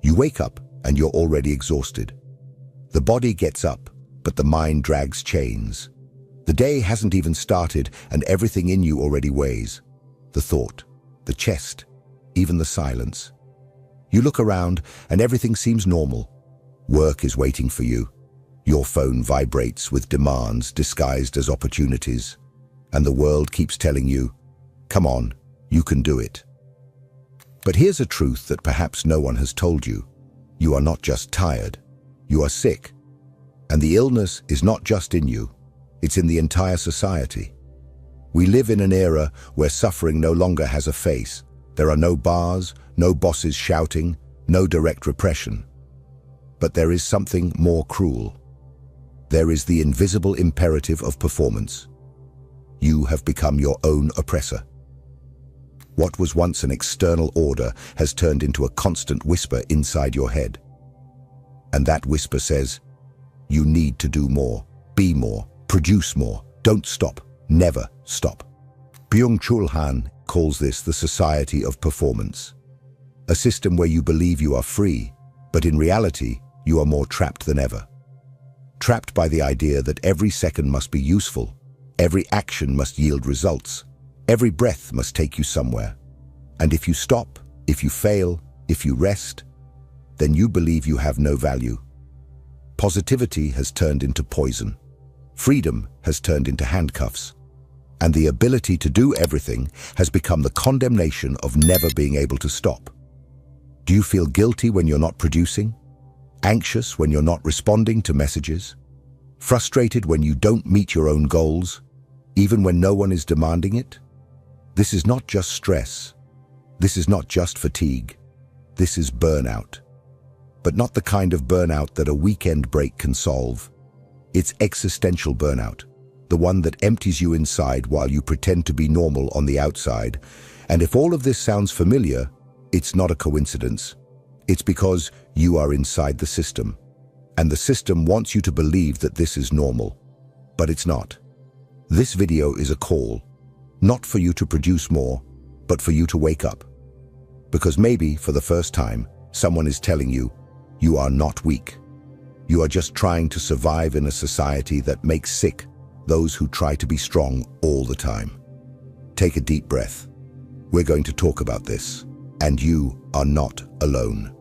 You wake up and you're already exhausted. The body gets up, but the mind drags chains. The day hasn't even started and everything in you already weighs. The thought, the chest, even the silence. You look around and everything seems normal. Work is waiting for you. Your phone vibrates with demands disguised as opportunities. And the world keeps telling you, come on, you can do it. But here's a truth that perhaps no one has told you. You are not just tired, you are sick. And the illness is not just in you, it's in the entire society. We live in an era where suffering no longer has a face. There are no bars, no bosses shouting, no direct repression. But there is something more cruel. There is the invisible imperative of performance. You have become your own oppressor. What was once an external order has turned into a constant whisper inside your head. And that whisper says, you need to do more, be more, produce more, don't stop, never stop. Byung-Chul Han calls this the society of performance. A system where you believe you are free, but in reality, you are more trapped than ever. Trapped by the idea that every second must be useful, every action must yield results, every breath must take you somewhere. And if you stop, if you fail, if you rest, then you believe you have no value. Positivity has turned into poison. Freedom has turned into handcuffs. And the ability to do everything has become the condemnation of never being able to stop. Do you feel guilty when you're not producing? Anxious when you're not responding to messages? Frustrated when you don't meet your own goals, even when no one is demanding it? This is not just stress. This is not just fatigue. This is burnout. But not the kind of burnout that a weekend break can solve. It's existential burnout, the one that empties you inside while you pretend to be normal on the outside. And if all of this sounds familiar, it's not a coincidence. It's because you are inside the system. And the system wants you to believe that this is normal. But it's not. This video is a call, not for you to produce more, but for you to wake up. Because maybe, for the first time, someone is telling you, you are not weak. You are just trying to survive in a society that makes sick those who try to be strong all the time. Take a deep breath. We're going to talk about this, and you are not alone.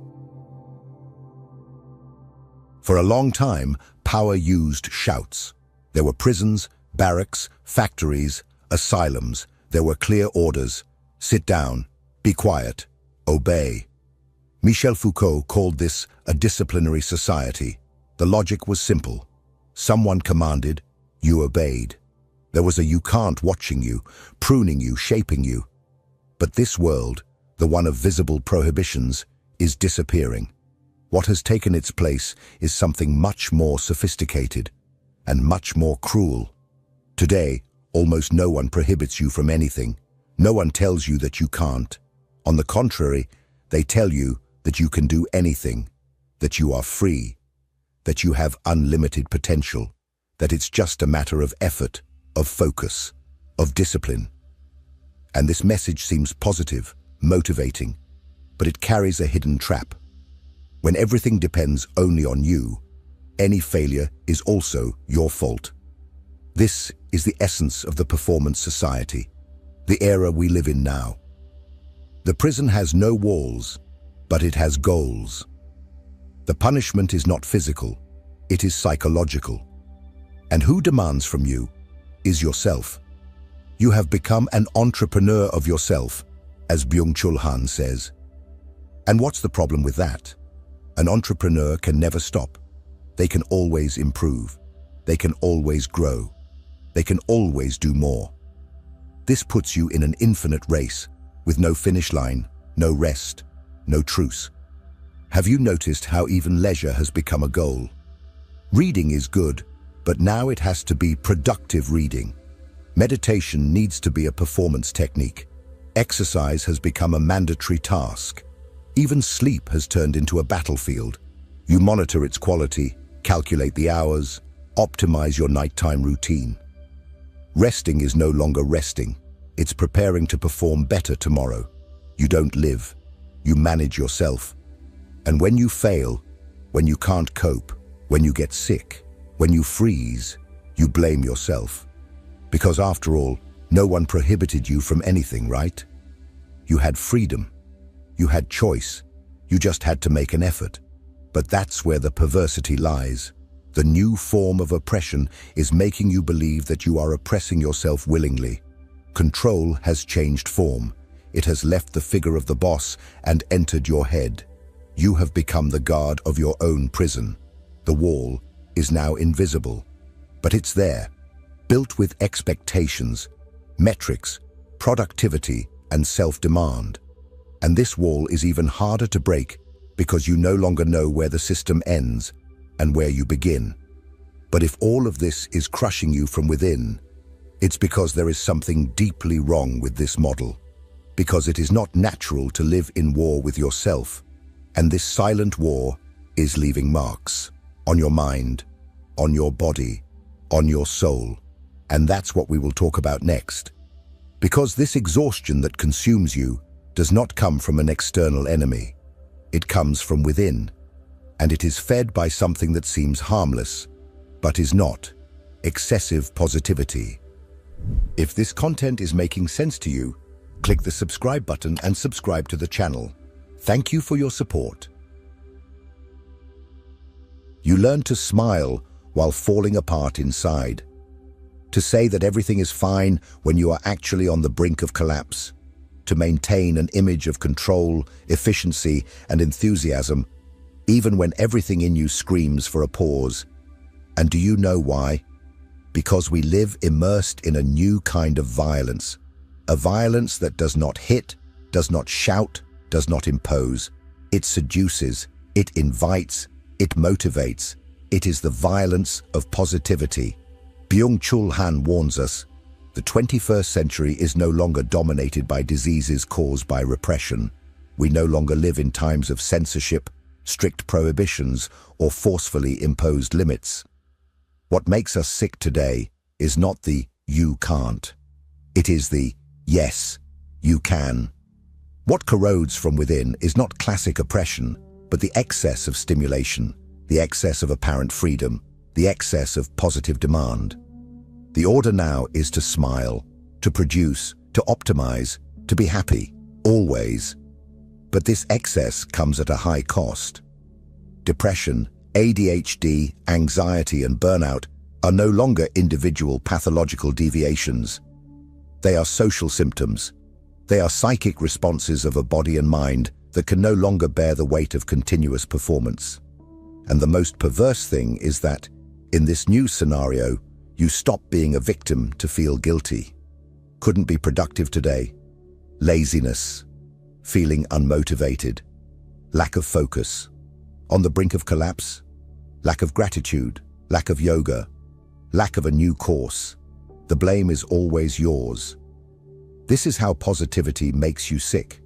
For a long time, power used shouts. There were prisons, barracks, factories, asylums. There were clear orders. Sit down, be quiet, obey. Michel Foucault called this a disciplinary society. The logic was simple. Someone commanded, you obeyed. There was a you can't watching you, pruning you, shaping you. But this world, the one of visible prohibitions, is disappearing. What has taken its place is something much more sophisticated and much more cruel. Today, almost no one prohibits you from anything. No one tells you that you can't. On the contrary, they tell you that you can do anything, that you are free, that you have unlimited potential, that it's just a matter of effort, of focus, of discipline. And this message seems positive, motivating, but it carries a hidden trap. When everything depends only on you, any failure is also your fault. This is the essence of the performance society, the era we live in now. The prison has no walls, but it has goals. The punishment is not physical, it is psychological. And who demands from you is yourself. You have become an entrepreneur of yourself, as Byung-Chul Han says. And what's the problem with that? An entrepreneur can never stop. They can always improve. They can always grow. They can always do more. This puts you in an infinite race, with no finish line, no rest, no truce. Have you noticed how even leisure has become a goal? Reading is good, but now it has to be productive reading. Meditation needs to be a performance technique. Exercise has become a mandatory task. Even sleep has turned into a battlefield. You monitor its quality, calculate the hours, optimize your nighttime routine. Resting is no longer resting. It's preparing to perform better tomorrow. You don't live. You manage yourself. And when you fail, when you can't cope, when you get sick, when you freeze, you blame yourself. Because after all, no one prohibited you from anything, right? You had freedom. You had choice. You just had to make an effort. But that's where the perversity lies. The new form of oppression is making you believe that you are oppressing yourself willingly. Control has changed form. It has left the figure of the boss and entered your head. You have become the guard of your own prison. The wall is now invisible, but it's there, built with expectations, metrics, productivity, and self-demand. And this wall is even harder to break because you no longer know where the system ends and where you begin. But if all of this is crushing you from within, it's because there is something deeply wrong with this model. Because it is not natural to live in war with yourself, and this silent war is leaving marks on your mind, on your body, on your soul. And that's what we will talk about next. Because this exhaustion that consumes you does not come from an external enemy. It comes from within, and it is fed by something that seems harmless, but is not: excessive positivity. If this content is making sense to you, click the subscribe button and subscribe to the channel. Thank you for your support. You learn to smile while falling apart inside. To say that everything is fine when you are actually on the brink of collapse. To maintain an image of control, efficiency, and enthusiasm, even when everything in you screams for a pause. And do you know why? Because we live immersed in a new kind of violence. A violence that does not hit, does not shout, does not impose. It seduces, it invites, it motivates. It is the violence of positivity. Byung-Chul Han warns us, the 21st century is no longer dominated by diseases caused by repression. We no longer live in times of censorship, strict prohibitions, or forcefully imposed limits. What makes us sick today is not the "you can't." It is the "yes, you can." What corrodes from within is not classic oppression, but the excess of stimulation, the excess of apparent freedom, the excess of positive demand. The order now is to smile, to produce, to optimize, to be happy, always. But this excess comes at a high cost. Depression, ADHD, anxiety, and burnout are no longer individual pathological deviations. They are social symptoms. They are psychic responses of a body and mind that can no longer bear the weight of continuous performance. And the most perverse thing is that, in this new scenario, you stop being a victim to feel guilty. Couldn't be productive today. Laziness. Feeling unmotivated. Lack of focus. On the brink of collapse. Lack of gratitude. Lack of yoga. Lack of a new course. The blame is always yours. This is how positivity makes you sick,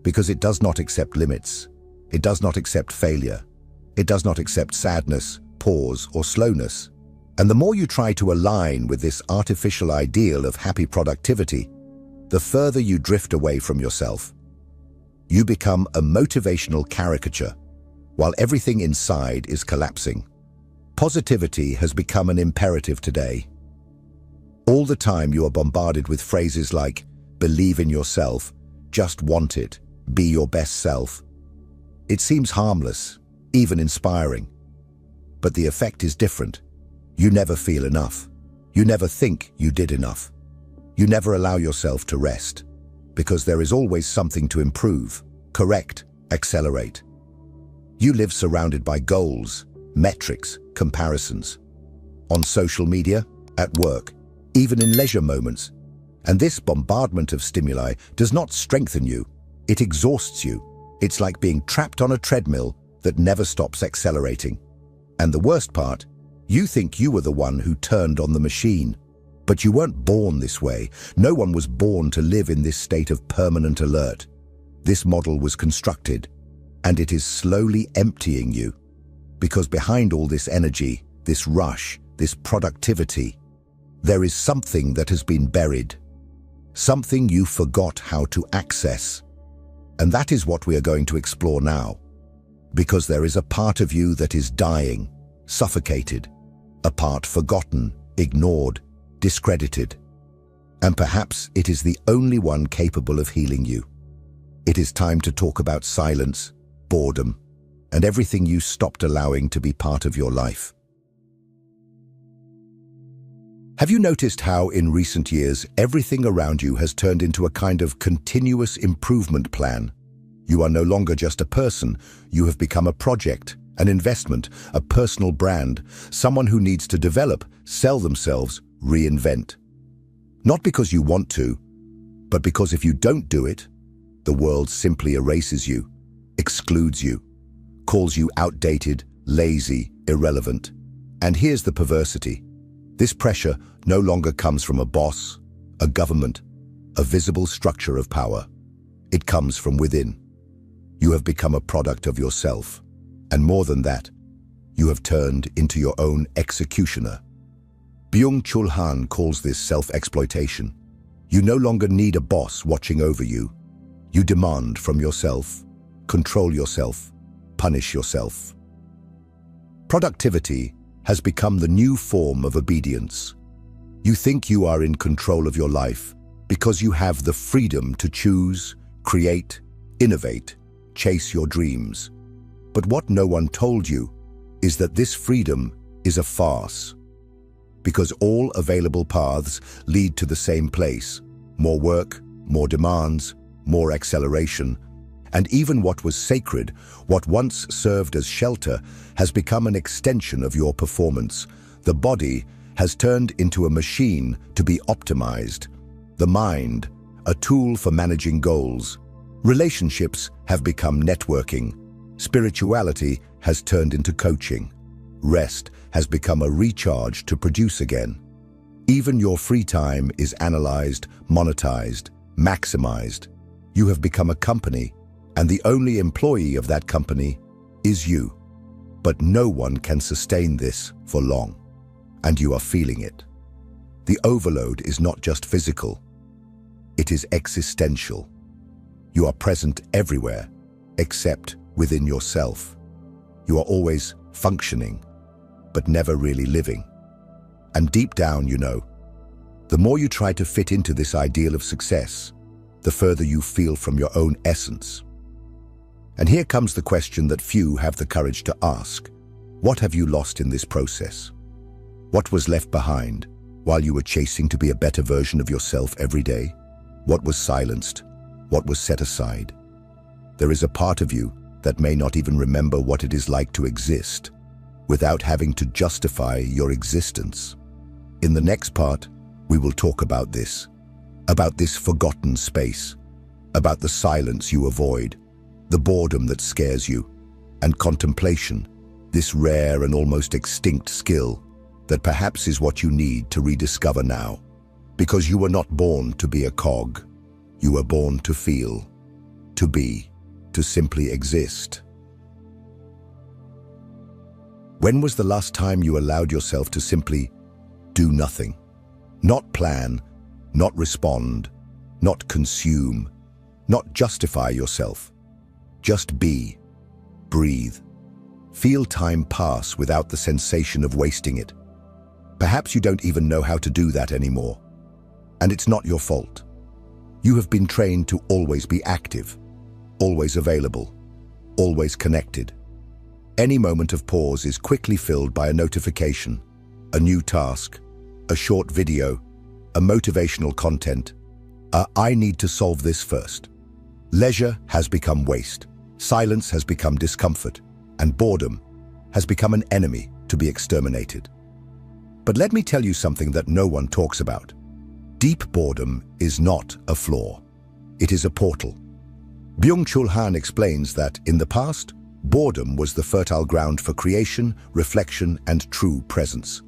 because it does not accept limits. It does not accept failure. It does not accept sadness, pause, or slowness. And the more you try to align with this artificial ideal of happy productivity, the further you drift away from yourself. You become a motivational caricature, while everything inside is collapsing. Positivity has become an imperative today. All the time you are bombarded with phrases like, believe in yourself, just want it, be your best self. It seems harmless, even inspiring. But the effect is different. You never feel enough. You never think you did enough. You never allow yourself to rest, because there is always something to improve, correct, accelerate. You live surrounded by goals, metrics, comparisons. On social media, at work, even in leisure moments. And this bombardment of stimuli does not strengthen you. It exhausts you. It's like being trapped on a treadmill that never stops accelerating. And the worst part, you think you were the one who turned on the machine. But you weren't born this way. No one was born to live in this state of permanent alert. This model was constructed, and it is slowly emptying you. Because behind all this energy, this rush, this productivity, There is something that has been buried, something you forgot how to access. And that is what we are going to explore now, because there is a part of you that is dying, suffocated, a part forgotten, ignored, discredited. And perhaps it is the only one capable of healing you. It is time to talk about silence, boredom, and everything you stopped allowing to be part of your life. Have you noticed how, in recent years, everything around you has turned into a kind of continuous improvement plan? You are no longer just a person, you have become a project, an investment, a personal brand, someone who needs to develop, sell themselves, reinvent. Not because you want to, but because if you don't do it, the world simply erases you, excludes you, calls you outdated, lazy, irrelevant. And here's the perversity. This pressure no longer comes from a boss, a government, a visible structure of power. It comes from within. You have become a product of yourself. And more than that, you have turned into your own executioner. Byung-Chul Han calls this self-exploitation. You no longer need a boss watching over you. You demand from yourself, control yourself, punish yourself. Productivity has become the new form of obedience. You think you are in control of your life because you have the freedom to choose, create, innovate, chase your dreams. But what no one told you is that this freedom is a farce. Because all available paths lead to the same place: more work, more demands, more acceleration. And even what was sacred, what once served as shelter, has become an extension of your performance. The body has turned into a machine to be optimized. The mind, a tool for managing goals. Relationships have become networking. Spirituality has turned into coaching. Rest has become a recharge to produce again. Even your free time is analyzed, monetized, maximized. You have become a company, and the only employee of that company is you. But no one can sustain this for long, and you are feeling it. The overload is not just physical, it is existential. You are present everywhere, except within yourself. You are always functioning, but never really living. And deep down, you know, the more you try to fit into this ideal of success, the further you feel from your own essence. And here comes the question that few have the courage to ask. What have you lost in this process? What was left behind while you were chasing to be a better version of yourself every day? What was silenced? What was set aside? There is a part of you that may not even remember what it is like to exist without having to justify your existence. In the next part, we will talk about this forgotten space, about the silence you avoid, the boredom that scares you, and contemplation, this rare and almost extinct skill that perhaps is what you need to rediscover now. Because you were not born to be a cog. You were born to feel, to be, to simply exist. When was the last time you allowed yourself to simply do nothing? Not plan, not respond, not consume, not justify yourself. Just be, breathe. Feel time pass without the sensation of wasting it. Perhaps you don't even know how to do that anymore. And it's not your fault. You have been trained to always be active, always available, always connected. Any moment of pause is quickly filled by a notification, a new task, a short video, a motivational content. I need to solve this first. Leisure has become waste, silence has become discomfort, and boredom has become an enemy to be exterminated. But let me tell you something that no one talks about. Deep boredom is not a flaw. It is a portal. Byung-Chul Han explains that, in the past, boredom was the fertile ground for creation, reflection, and true presence.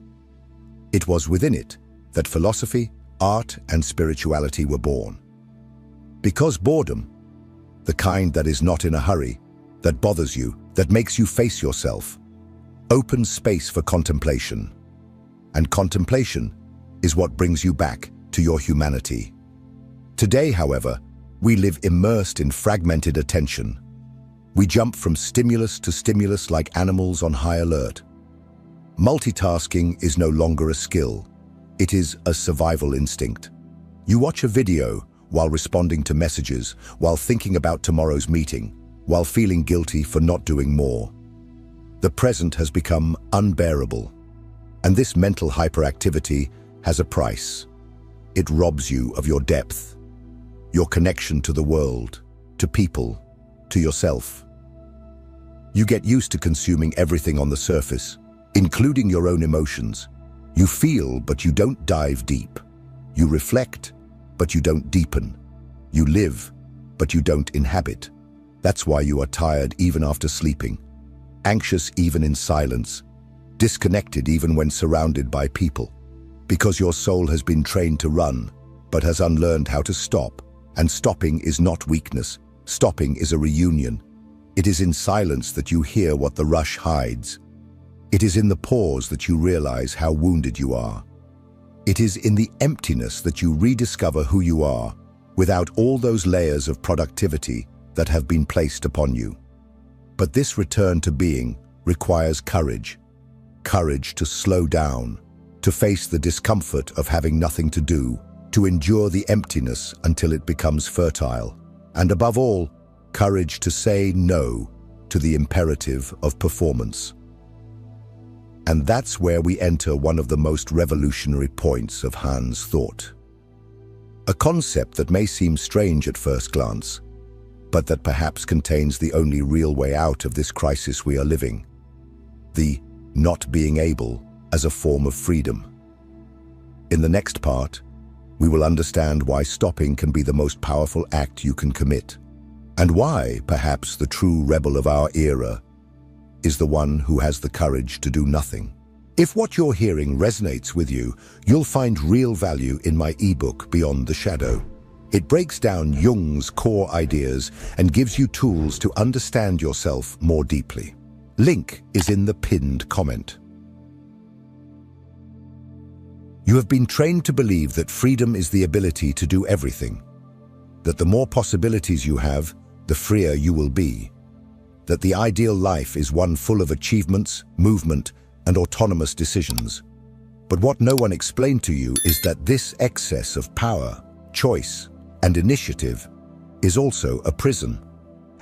It was within it that philosophy, art, and spirituality were born. Because boredom, the kind that is not in a hurry, that bothers you, that makes you face yourself, opens space for contemplation. And contemplation is what brings you back to your humanity. Today, however, we live immersed in fragmented attention. We jump from stimulus to stimulus like animals on high alert. Multitasking is no longer a skill. It is a survival instinct. You watch a video while responding to messages, while thinking about tomorrow's meeting, while feeling guilty for not doing more. The present has become unbearable. And this mental hyperactivity has a price. It robs you of your depth, your connection to the world, to people, to yourself. You get used to consuming everything on the surface, including your own emotions. You feel, but you don't dive deep. You reflect, but you don't deepen. You live, but you don't inhabit. That's why you are tired even after sleeping, anxious even in silence, disconnected even when surrounded by people. Because your soul has been trained to run, but has unlearned how to stop. And stopping is not weakness. Stopping is a reunion. It is in silence that you hear what the rush hides. It is in the pause that you realize how wounded you are. It is in the emptiness that you rediscover who you are, without all those layers of productivity that have been placed upon you. But this return to being requires courage. Courage to slow down, to face the discomfort of having nothing to do, to endure the emptiness until it becomes fertile. And above all, courage to say no to the imperative of performance. And that's where we enter one of the most revolutionary points of Hans' thought. A concept that may seem strange at first glance, but that perhaps contains the only real way out of this crisis we are living. The not being able as a form of freedom. In the next part, we will understand why stopping can be the most powerful act you can commit, and why, perhaps, the true rebel of our era is the one who has the courage to do nothing. If what you're hearing resonates with you, you'll find real value in my ebook, Beyond the Shadow. It breaks down Jung's core ideas and gives you tools to understand yourself more deeply. Link is in the pinned comment. You have been trained to believe that freedom is the ability to do everything, that the more possibilities you have, the freer you will be, that the ideal life is one full of achievements, movement, and autonomous decisions. But what no one explained to you is that this excess of power, choice, and initiative is also a prison.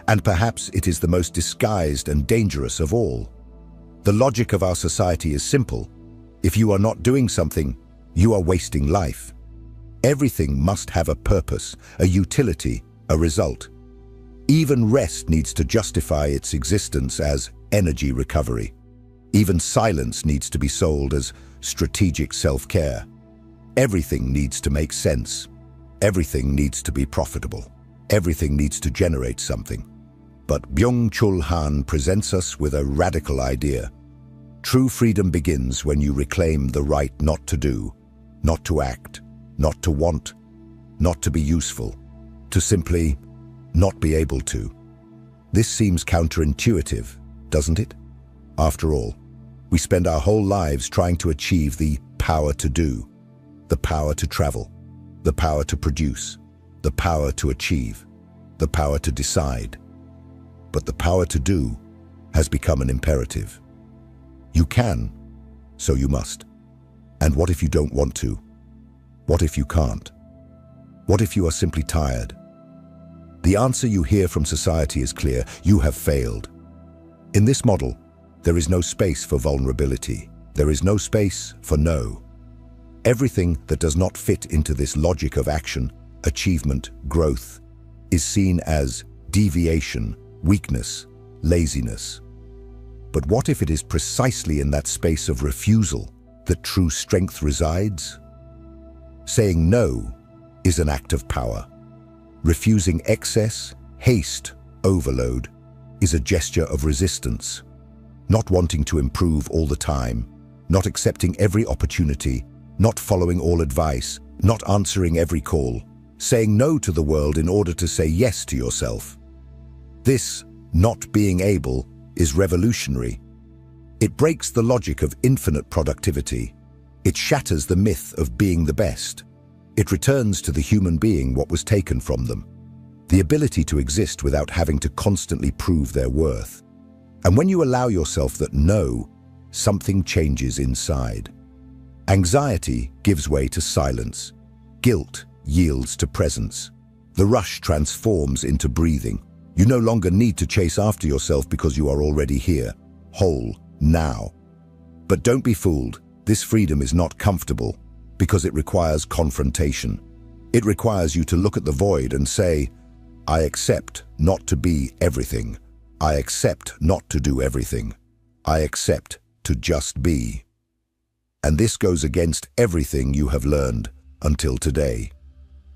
And perhaps it is the most disguised and dangerous of all. The logic of our society is simple. If you are not doing something, you are wasting life. Everything must have a purpose, a utility, a result. Even rest needs to justify its existence as energy recovery. Even silence needs to be sold as strategic self-care. Everything needs to make sense. Everything needs to be profitable. Everything needs to generate something. But Byung-Chul Han presents us with a radical idea. True freedom begins when you reclaim the right not to do, not to act, not to want, not to be useful, to simply not be able to. This seems counterintuitive, doesn't it? After all, we spend our whole lives trying to achieve the power to do, the power to travel, the power to produce, the power to achieve, the power to decide. But the power to do has become an imperative. You can, so you must. And what if you don't want to? What if you can't? What if you are simply tired? The answer you hear from society is clear: you have failed. In this model, there is no space for vulnerability. There is no space for no. Everything that does not fit into this logic of action, achievement, growth, is seen as deviation, weakness, laziness. But what if it is precisely in that space of refusal that true strength resides? Saying no is an act of power. Refusing excess, haste, overload is a gesture of resistance. Not wanting to improve all the time, not accepting every opportunity, not following all advice, not answering every call, saying no to the world in order to say yes to yourself. This not being able is revolutionary. It breaks the logic of infinite productivity. It shatters the myth of being the best. It returns to the human being what was taken from them, the ability to exist without having to constantly prove their worth. And when you allow yourself that no, something changes inside. Anxiety gives way to silence. Guilt yields to presence. The rush transforms into breathing. You no longer need to chase after yourself because you are already here, whole, now. But don't be fooled. This freedom is not comfortable because it requires confrontation. It requires you to look at the void and say, I accept not to be everything. I accept not to do everything. I accept to just be. And this goes against everything you have learned until today.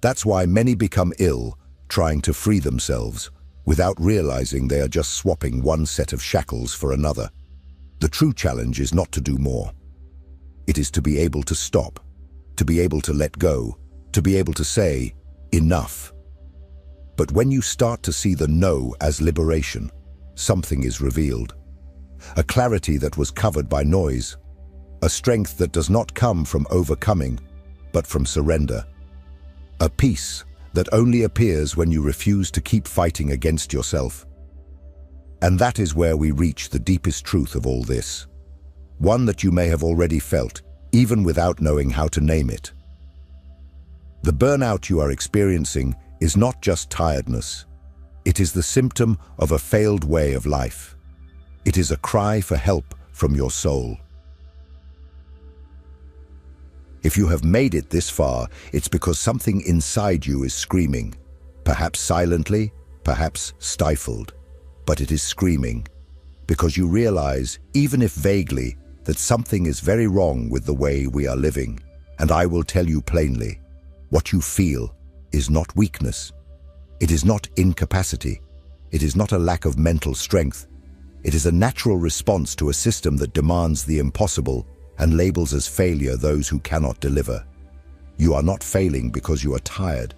That's why many become ill trying to free themselves without realizing they are just swapping one set of shackles for another. The true challenge is not to do more. It is to be able to stop, to be able to let go, to be able to say, enough. But when you start to see the no as liberation, something is revealed. A clarity that was covered by noise, a strength that does not come from overcoming, but from surrender. A peace that only appears when you refuse to keep fighting against yourself. And that is where we reach the deepest truth of all this. One that you may have already felt, even without knowing how to name it. The burnout you are experiencing is not just tiredness. It is the symptom of a failed way of life. It is a cry for help from your soul. If you have made it this far, it's because something inside you is screaming. Perhaps silently, perhaps stifled. But it is screaming. Because you realize, even if vaguely, that something is very wrong with the way we are living. And I will tell you plainly, what you feel is not weakness. It is not incapacity. It is not a lack of mental strength. It is a natural response to a system that demands the impossible and labels as failure those who cannot deliver. You are not failing because you are tired.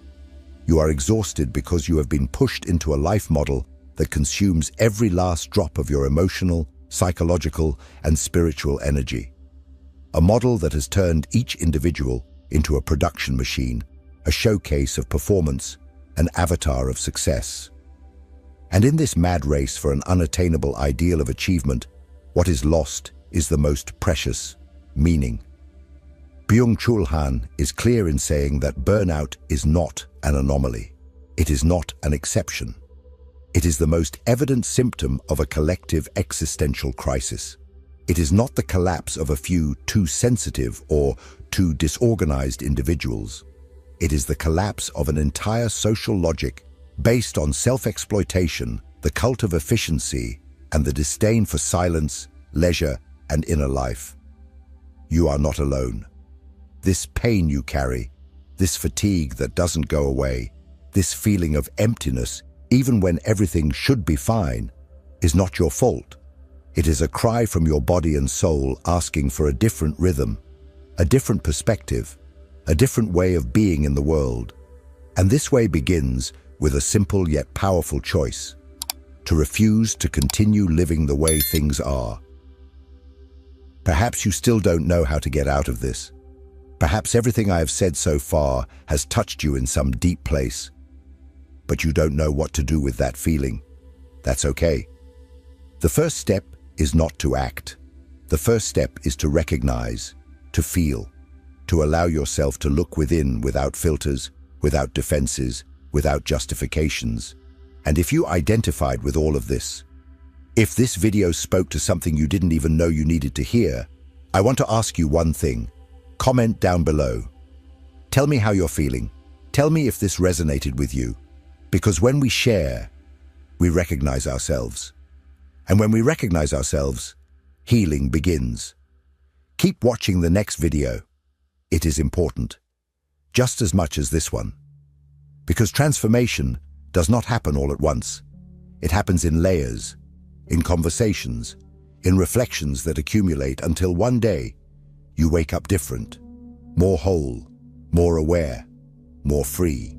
You are exhausted because you have been pushed into a life model that consumes every last drop of your emotional, psychological, and spiritual energy. A model that has turned each individual into a production machine, a showcase of performance, an avatar of success. And in this mad race for an unattainable ideal of achievement, what is lost is the most precious, meaning. Byung-Chul Han is clear in saying that burnout is not an anomaly. It is not an exception. It is the most evident symptom of a collective existential crisis. It is not the collapse of a few too sensitive or too disorganized individuals. It is the collapse of an entire social logic based on self-exploitation, the cult of efficiency, and the disdain for silence, leisure, and inner life. You are not alone. This pain you carry, this fatigue that doesn't go away, this feeling of emptiness, even when everything should be fine, is not your fault. It is a cry from your body and soul asking for a different rhythm, a different perspective, a different way of being in the world. And this way begins with a simple yet powerful choice: to refuse to continue living the way things are. Perhaps you still don't know how to get out of this. Perhaps everything I have said so far has touched you in some deep place, but you don't know what to do with that feeling. That's okay. The first step is not to act. The first step is to recognize, to feel, to allow yourself to look within without filters, without defenses, without justifications. And if you identified with all of this, if this video spoke to something you didn't even know you needed to hear, I want to ask you one thing. Comment down below. Tell me how you're feeling. Tell me if this resonated with you. Because when we share, we recognize ourselves. And when we recognize ourselves, healing begins. Keep watching the next video. It is important, just as much as this one. Because transformation does not happen all at once. It happens in layers, in conversations, in reflections that accumulate until one day you wake up different, more whole, more aware, more free.